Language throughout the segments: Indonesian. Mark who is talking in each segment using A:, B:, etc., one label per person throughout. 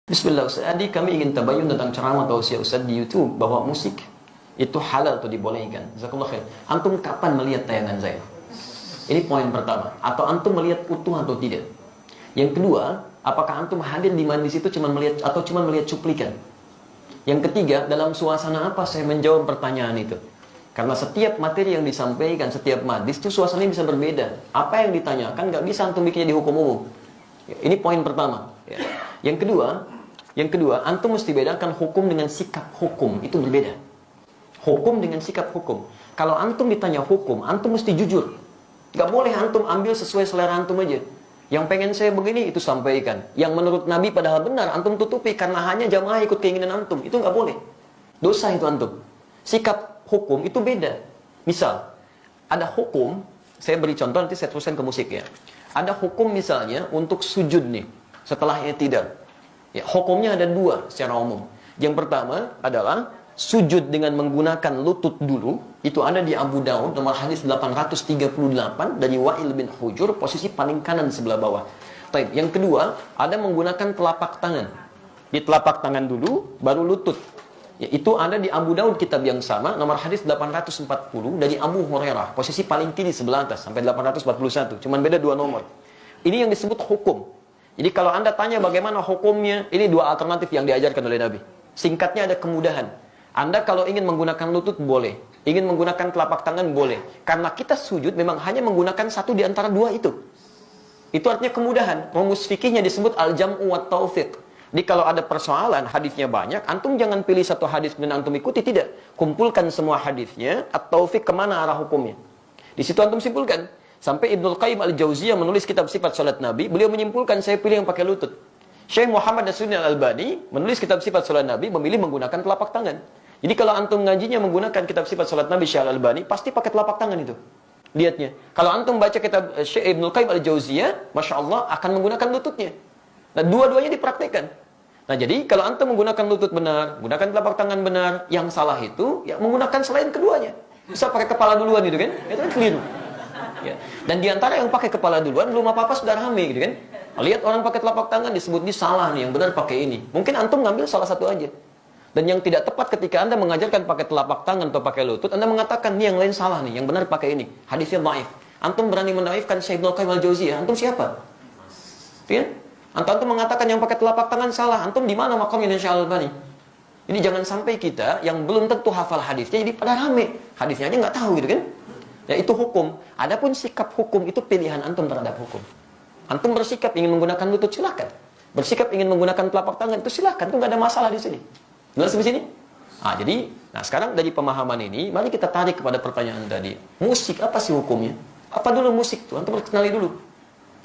A: Bismillah Ustaz, Adi kami ingin tabayun tentang ceramah tausiah Ustaz di YouTube bahwa musik itu halal atau dibolehkan. Jazakallah khair. Antum kapan melihat tayangan saya? Ini poin pertama. Atau antum melihat utuh atau tidak? Yang kedua, apakah antum hadir di majlis itu cuma melihat atau cuma melihat cuplikan? Yang ketiga, dalam suasana apa saya menjawab pertanyaan itu? Karena setiap materi yang disampaikan, setiap majlis itu suasananya bisa berbeda. Apa yang ditanyakan nggak bisa antum bikinnya di hukum umum. Ini poin pertama. Yang kedua, antum mesti bedakan hukum dengan sikap hukum. Itu berbeda. Hukum dengan sikap hukum. Kalau antum ditanya hukum, antum mesti jujur. Gak boleh antum ambil sesuai selera antum aja. Yang pengen saya begini, itu sampaikan. Yang menurut Nabi padahal benar, antum tutupi. Karena hanya jamaah ikut keinginan antum. Itu gak boleh. Dosa itu antum. Sikap hukum itu beda. Misal, ada hukum, saya beri contoh, nanti saya teruskan ke musik ya. Ada hukum misalnya untuk sujud nih, setelah i'tidal. Ya, hukumnya ada dua secara umum. Yang pertama adalah sujud dengan menggunakan lutut dulu. Itu ada di Abu Daud nomor hadis 838 dari Wa'il bin Hujur, posisi paling kanan sebelah bawah. Baik, yang kedua ada menggunakan telapak tangan. Di telapak tangan dulu baru lutut. Ya, itu ada di Abu Daud kitab yang sama nomor hadis 840 dari Abu Hurairah, posisi paling kiri sebelah atas sampai 841. Cuman beda dua nomor. Ini yang disebut hukum. Jadi kalau Anda tanya bagaimana hukumnya, ini dua alternatif yang diajarkan oleh Nabi. Singkatnya ada kemudahan. Anda kalau ingin menggunakan lutut boleh, ingin menggunakan telapak tangan boleh. Karena kita sujud memang hanya menggunakan satu di antara dua itu. Itu artinya kemudahan. Rumus fikihnya disebut al-jam'u wa taufiq. Jadi kalau ada persoalan, hadisnya banyak, antum jangan pilih satu hadis dan antum ikuti, tidak. Kumpulkan semua hadisnya, at-taufiq kemana arah hukumnya. Di situ antum simpulkan. Sampai Ibnul Qayyim al-Jauziyah menulis kitab sifat salat Nabi, beliau menyimpulkan saya pilih yang pakai lutut. Syekh Muhammad Nasruddin al-Albani menulis kitab sifat salat Nabi, memilih menggunakan telapak tangan. Jadi kalau antum ngajinya menggunakan kitab sifat salat Nabi Syekh al-Albani, pasti pakai telapak tangan itu. Lihatnya. Kalau antum baca kitab Syekh Ibnul Qayyim al-Jauziyah, Masya Allah akan menggunakan lututnya. Nah, dua-duanya dipraktekkan. Nah, jadi kalau antum menggunakan lutut benar, menggunakan telapak tangan benar, yang salah itu ya menggunakan selain keduanya. Bisa pakai kepala duluan itu kan? Itu kan keliru. Ya. Dan diantara yang pakai kepala duluan belum apa-apa sudah rame gitu kan. Lihat orang pakai telapak tangan disebut ini salah nih, yang benar pakai ini. Mungkin antum ngambil salah satu aja. Dan yang tidak tepat ketika Anda mengajarkan pakai telapak tangan atau pakai lutut, Anda mengatakan nih yang lain salah nih, yang benar pakai ini. Hadisnya dhaif. Antum berani mendaifkan Syekh Ibnu Qayyim al-Jauziyah, antum siapa? Ya? Antum mengatakan yang pakai telapak tangan salah, antum di mana makamnya Syekh Al-Albani? Jadi jangan sampai kita yang belum tentu hafal hadisnya jadi pada rame. Hadisnya aja nggak tahu gitu kan. Ya, itu hukum. Adapun sikap hukum itu pilihan antum terhadap hukum. Antum bersikap ingin menggunakan lutut, silakan. Bersikap ingin menggunakan telapak tangan itu silakan, itu nggak ada masalah di sini. Jelas di sini? Nah sekarang dari pemahaman ini, mari kita tarik kepada pertanyaan tadi. Musik apa sih hukumnya? Apa dulu musik tuh? Antum harus kenali dulu.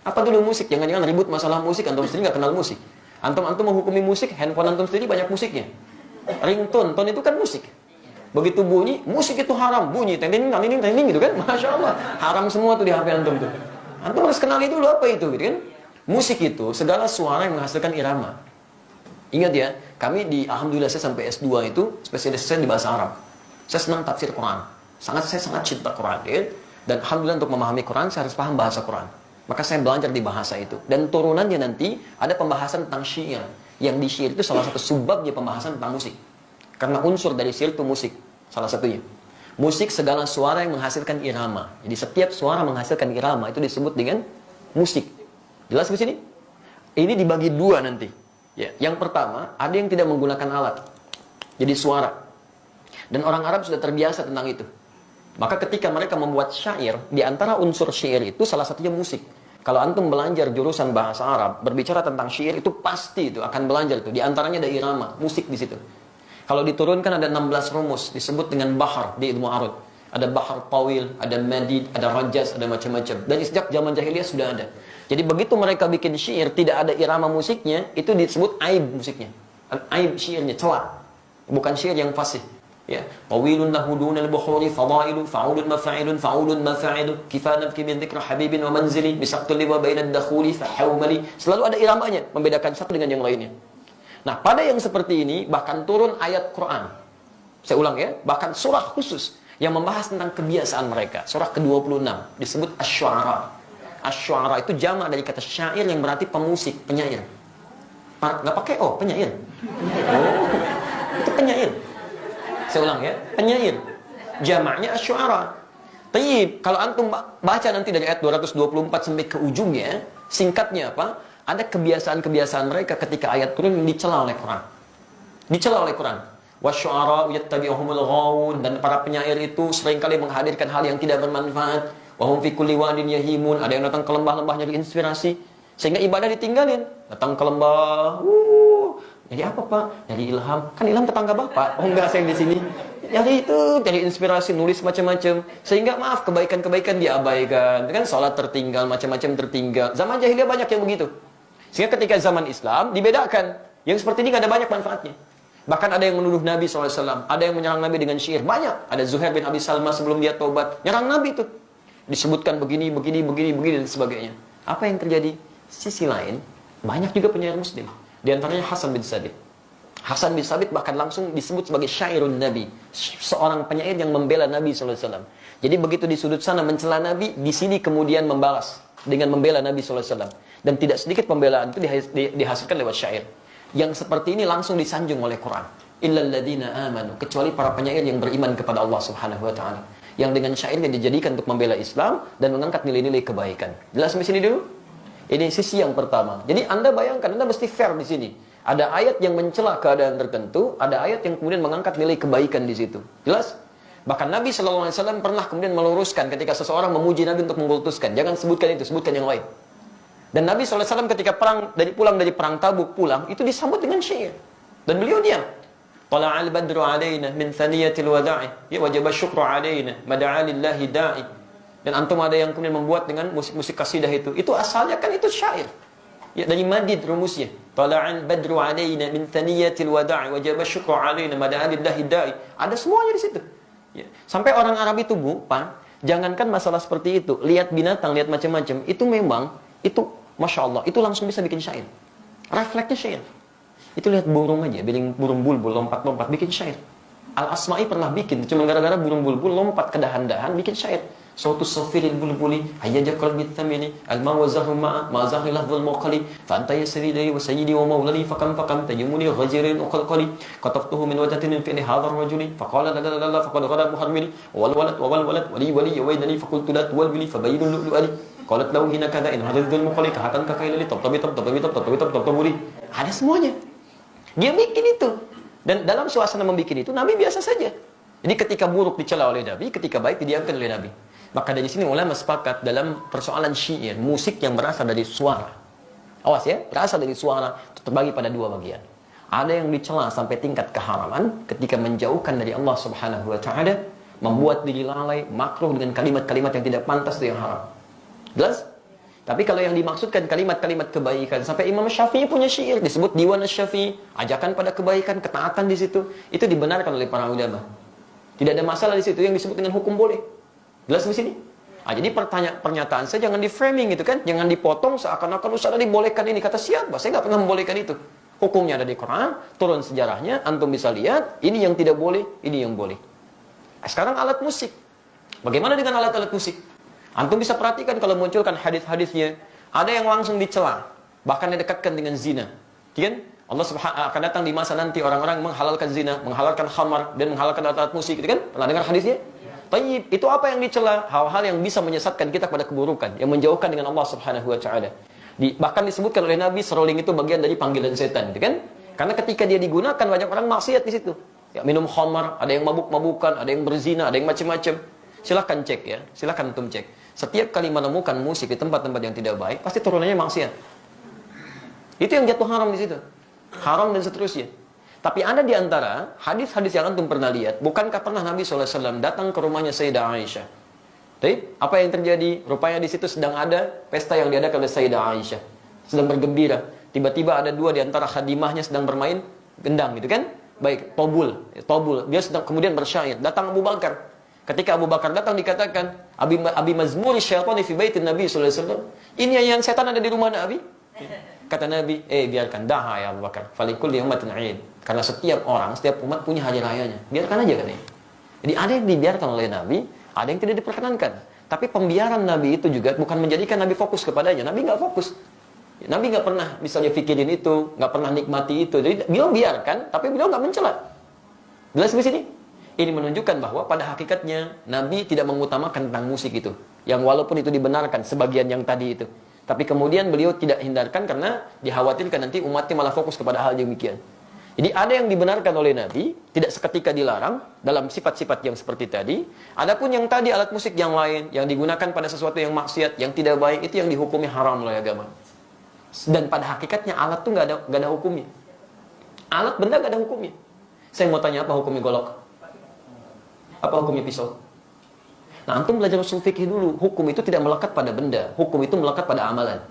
A: Apa dulu musik? Jangan-jangan ribut masalah musik, antum sendiri nggak kenal musik. Antum menghukumi musik, handphone antum sendiri banyak musiknya. Ringtone, tone itu kan musik. Begitu bunyi, musik itu haram. Bunyi, tending gitu kan. Masya Allah. Haram semua tuh di HP antum tuh. Antum harus kenali dulu apa itu gitu kan. Musik itu segala suara yang menghasilkan irama. Ingat ya, kami alhamdulillah saya sampai S2 itu spesialis saya di bahasa Arab. Saya senang tafsir Quran. Saya sangat cinta Quran ya. Dan alhamdulillah untuk memahami Quran saya harus paham bahasa Quran. Maka saya belajar di bahasa itu. Dan turunannya nanti ada pembahasan tentang syair. Yang di syair itu salah satu subbabnya pembahasan tentang musik. Karena unsur dari syair itu musik, salah satunya. Musik segala suara yang menghasilkan irama. Jadi setiap suara menghasilkan irama itu disebut dengan musik. Jelas di sini? Ini dibagi dua nanti. Ya, yang pertama, ada yang tidak menggunakan alat. Jadi suara. Dan orang Arab sudah terbiasa tentang itu. Maka ketika mereka membuat syair, di antara unsur syair itu salah satunya musik. Kalau antum belajar jurusan bahasa Arab, berbicara tentang syair itu pasti itu akan belajar itu. Di antaranya ada irama, musik di situ. Kalau diturunkan ada 16 rumus, disebut dengan bahar di ilmu arud. Ada bahar tawil, ada madid, ada rajaz, ada macam-macam. Dan sejak zaman jahiliyah sudah ada. Jadi begitu mereka bikin syair, tidak ada irama musiknya, itu disebut aib musiknya. Aib syairnya, celah. Bukan syair yang fasih. Ya, tawilun lahudun al-bukhuri fadailu fa'ulun mafa'ilun fa'ulun mafa'ilu kifanabki min dhikra habibin wa manzili bisaqtul liwa bainad dakhuli fahawmali. Selalu ada iramanya, membedakan satu dengan yang lainnya. Nah, pada yang seperti ini, bahkan turun ayat Quran. Saya ulang ya, bahkan surah khusus yang membahas tentang kebiasaan mereka. Surah ke-26, disebut Asy-Syu'ara. Asy-Syu'ara itu jamak dari kata syair yang berarti pemusik, penyair. Nggak pakai O, penyair. Oh, itu penyair. Saya ulang ya, penyair. Jamaknya asy'ara. Tayyib, kalau antum baca nanti dari ayat 224 sampai ke ujungnya, singkatnya apa? Ada kebiasaan-kebiasaan mereka ketika ayat turun dicela oleh Quran. Dicela oleh Quran. Wasyu'ara yattabi'uhumul ghawun, dan para penyair itu seringkali menghadirkan hal yang tidak bermanfaat. Wa hum fi kulli wadin yahimun, ada yang datang ke lembah-lembah nyari inspirasi sehingga ibadah ditinggalin. Datang ke lembah, jadi apa Pak? Nyari ilham. Kan ilham tetangga Bapak. Oh enggak, saya di sini. Nyari itu, cari inspirasi, nulis macam-macam. Sehingga maaf, kebaikan-kebaikan diabaikan. Kan sholat tertinggal, macam-macam tertinggal. Zaman jahiliyah banyak yang begitu. Sehingga ketika zaman Islam dibedakan. Yang seperti ini gak ada banyak manfaatnya. Bahkan ada yang menuduh Nabi SAW. Ada yang menyerang Nabi dengan syair. Banyak. Ada Zuhair bin Abi Salma sebelum dia taubat. Nyerang Nabi itu. Disebutkan begini, dan sebagainya. Apa yang terjadi? Sisi lain, banyak juga penyair muslim. Di antaranya Hasan bin Sabit. Hasan bin Sabit bahkan langsung disebut sebagai syairun Nabi. Seorang penyair yang membela Nabi SAW. Jadi begitu di sudut sana mencela Nabi, di sini kemudian membalas dengan membela Nabi SAW. Dan tidak sedikit pembelaan itu dihasilkan lewat syair. Yang seperti ini langsung disanjung oleh Quran. Illal ladzina amanu, kecuali para penyair yang beriman kepada Allah Subhanahu wa taala. Yang dengan syairnya dijadikan untuk membela Islam dan mengangkat nilai-nilai kebaikan. Jelas sampai sini dulu? Ini sisi yang pertama. Jadi Anda bayangkan, Anda mesti fair di sini. Ada ayat yang mencela keadaan tertentu, ada ayat yang kemudian mengangkat nilai kebaikan di situ. Jelas? Bahkan Nabi SAW pernah kemudian meluruskan ketika seseorang memuji Nabi untuk mengkultuskan. Jangan sebutkan itu, sebutkan yang lain. Dan Nabi SAW ketika pulang dari perang Tabuk pulang, itu disambut dengan syair. Dan beliau diam. Tala'al badru alaina min thaniyatil wada'i, ya wajib syukru alaina, mada'a lillahi da'i. Dan antum ada yang kemudian membuat dengan musik-musik kasidah itu. Itu asalnya kan itu syair. Ya, dari madid rumusnya. Tala'al badru alaina min thaniyatil wada'i wajib syukru alaina mada'a lillahi da'i. Ada semuanya di situ. Ya. Sampai orang Arab itu, Bu, Pak, jangankan masalah seperti itu, lihat binatang, lihat macam-macam, itu memang itu Masya Allah, itu langsung bisa bikin syair. Refleksnya syair. Itu lihat burung aja, burung bulbul lompat-lompat bikin syair. Al-Asma'i pernah bikin, cuma gara-gara burung bulbul lompat ke dahan-dahan bikin syair. Sautu safiril bulbuli hayyaja qalbi thamini al-ma wa zahru ma'a ma zahri lafdhul muqali fa anta yasridi wa sayyidi wa mawlani fakam taymuni ghajirin uqalqali kataftuhu min wadatin fi hadha ar-rajuli faqala la la la faqad ghada muharmili wal walad wali yawaydani faqultu la tuwalbili fabayyinul lu'ali qalat law hina kadha in hadhul muqali kahatan kakailali tabtabi tabtaburi. Ada semuanya. Dia bikin itu. Dan dalam suasana membikin itu Nabi biasa saja. Jadi ketika buruk dicela oleh Nabi, ketika baik didiamkan oleh Nabi. Maka dari sini ulama sepakat dalam persoalan syair, musik yang berasal dari suara. Awas ya, berasal dari suara itu terbagi pada dua bagian. Ada yang dicela sampai tingkat keharaman ketika menjauhkan dari Allah Subhanahu wa taala, membuat diri lalai, makruh dengan kalimat-kalimat yang tidak pantas itu yang haram. Jelas? Tapi kalau yang dimaksudkan kalimat-kalimat kebaikan, sampai Imam Syafi'i punya syair disebut Diwan Asy-Syafi'i, ajakan pada kebaikan, ketaatan di situ, itu dibenarkan oleh para ulama. Tidak ada masalah di situ, yang disebut dengan hukum boleh. Jelas di sini? Jadi pernyataan saya jangan di framing gitu kan, jangan dipotong seakan-akan Ustaz dibolehkan ini. Kata siapa? Saya nggak pernah membolehkan itu. Hukumnya ada di Quran, turun sejarahnya, antum bisa lihat, ini yang tidak boleh, ini yang boleh. Sekarang alat musik. Bagaimana dengan alat-alat musik? Antum bisa perhatikan kalau munculkan hadis-hadisnya, ada yang langsung dicela, bahkan didekatkan dengan zina. Kan? Allah Subhanahu akan datang di masa nanti orang-orang menghalalkan zina, menghalalkan khamar dan menghalalkan alat-alat musik, gitu kan? Pernah dengar hadisnya? Tayyib, itu apa yang dicela? Hal-hal yang bisa menyesatkan kita pada keburukan, yang menjauhkan dengan Allah Subhanahu wa taala. Bahkan disebutkan oleh Nabi seruling itu bagian dari panggilan setan, gitu kan? Karena ketika dia digunakan banyak orang maksiat di situ. Ya, minum khamar, ada yang mabuk-mabukan, ada yang berzina, ada yang macam-macam. Silakan cek ya, silakan antum cek. Setiap kali menemukan musik di tempat-tempat yang tidak baik, pasti turunannya maksiat. Itu yang jatuh haram di situ. Haram dan seterusnya. Tapi ada di antara hadis-hadis yang antum pernah lihat, bukankah pernah Nabi SAW datang ke rumahnya Sayyidah Aisyah? Tapi apa yang terjadi? Rupanya di situ sedang ada pesta yang diadakan oleh Sayyidah Aisyah. Sedang bergembira. Tiba-tiba ada dua di antara khadimahnya sedang bermain gendang gitu kan? Baik, tobul. Dia sedang kemudian bersyair. Datang Abu Bakar. Ketika Abu Bakar datang dikatakan, Abi mazmuri syaitani fi baitin Nabi SAW. Ini yang setan ada di rumah Nabi? Kata Nabi, biarkan, daha ya Abu Bakar. Falikulli ummatin 'id. Karena setiap orang, setiap umat punya hari rayanya. Biarkan aja katanya. Jadi ada yang dibiarkan oleh Nabi, ada yang tidak diperkenankan. Tapi pembiaran Nabi itu juga bukan menjadikan Nabi fokus kepadanya. Nabi nggak fokus. Nabi nggak pernah misalnya pikirin itu, nggak pernah nikmati itu. Jadi beliau biarkan, tapi beliau nggak mencela. Jelas di sini? Ini menunjukkan bahwa pada hakikatnya Nabi tidak mengutamakan tentang musik itu. Yang walaupun itu dibenarkan sebagian yang tadi itu. Tapi kemudian beliau tidak hindarkan karena dikhawatirkan nanti umatnya malah fokus kepada hal yang demikian. Jadi ada yang dibenarkan oleh Nabi, tidak seketika dilarang dalam sifat-sifat yang seperti tadi. Adapun yang tadi alat musik yang lain, yang digunakan pada sesuatu yang maksiat, yang tidak baik, itu yang dihukumi haram oleh agama. Dan pada hakikatnya alat itu nggak ada hukumnya. Alat benda nggak ada hukumnya. Saya mau tanya, apa hukumnya golok? Apa hukumnya pisau? Nah, antum belajar usul fikih dulu. Hukum itu tidak melekat pada benda. Hukum itu melekat pada amalan.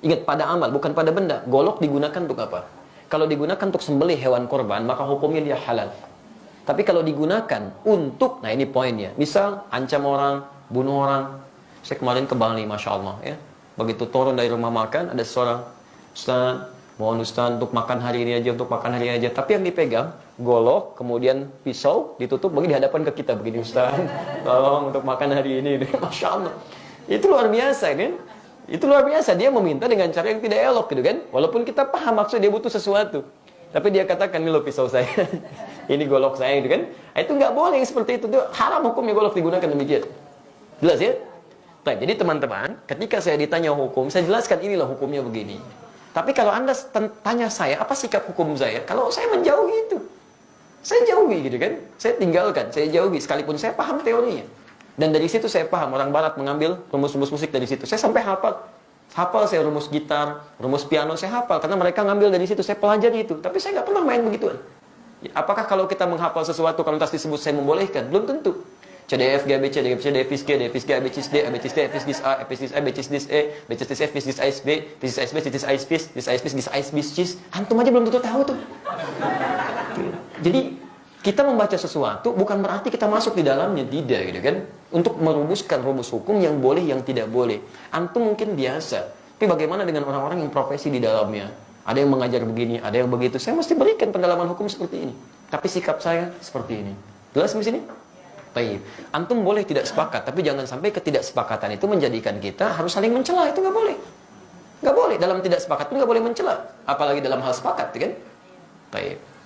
A: Ingat, pada amal, bukan pada benda. Golok digunakan untuk apa? Kalau digunakan untuk sembelih hewan korban, maka hukumnya dia halal. Tapi kalau digunakan untuk, nah ini poinnya. Misal, ancam orang, bunuh orang. Saya kemarin ke Bali, Masya Allah. Ya. Begitu turun dari rumah makan, ada seorang, Ustaz, mohon Ustaz untuk makan hari ini aja, untuk makan hari ini aja. Tapi yang dipegang, golok, kemudian pisau, ditutup, bagi di hadapan ke kita. Begini, Ustaz, tolong untuk makan hari ini. Masya Allah. Itu luar biasa, kan? Itu luar biasa, dia meminta dengan cara yang tidak elok gitu kan. Walaupun kita paham maksud dia butuh sesuatu. Tapi dia katakan, ini loh pisau saya. Ini golok saya gitu kan. Itu nggak boleh yang seperti itu. Haram hukumnya golok digunakan demikian. Jelas ya? Nah, jadi teman-teman, ketika saya ditanya hukum, saya jelaskan inilah hukumnya begini. Tapi kalau Anda tanya saya, apa sikap hukum saya? Kalau saya menjauhi itu. Saya jauhi gitu kan. Saya tinggalkan, saya jauhi. Sekalipun saya paham teorinya. Dan dari situ saya paham, orang barat mengambil rumus-rumus musik dari situ. Saya sampai hafal. Hafal saya rumus gitar, rumus piano, saya hafal. Karena mereka ngambil dari situ, saya pelajari itu. Tapi saya nggak pernah main begituan. Apakah kalau kita menghafal sesuatu, kalau tas disebut saya membolehkan? Belum tentu. C, D, F, G, A, B, C, D, F, C, D, F, G, D, F, G, A, B, C, D, A, B, C, D, F, G, A, F, G, A, B, C, D, E, B, C, D, F, B, C, D, A, B, B, C, D, A, B, C, D, A, B, C, D, A, B, C, D, antum aja belum tentu tahu tuh. Jadi kita membaca sesuatu bukan berarti kita masuk di dalamnya, tidak gitu kan. Untuk merumuskan rumus hukum yang boleh, yang tidak boleh. Antum mungkin biasa, tapi bagaimana dengan orang-orang yang profesi di dalamnya? Ada yang mengajar begini, ada yang begitu. Saya mesti berikan pendalaman hukum seperti ini. Tapi sikap saya seperti ini. Jelas di sini? Baik. Antum boleh tidak sepakat, tapi jangan sampai ketidaksepakatan itu menjadikan kita harus saling mencela. Itu nggak boleh. Nggak boleh. Dalam tidak sepakat pun nggak boleh mencela. Apalagi dalam hal sepakat, kan? Baik.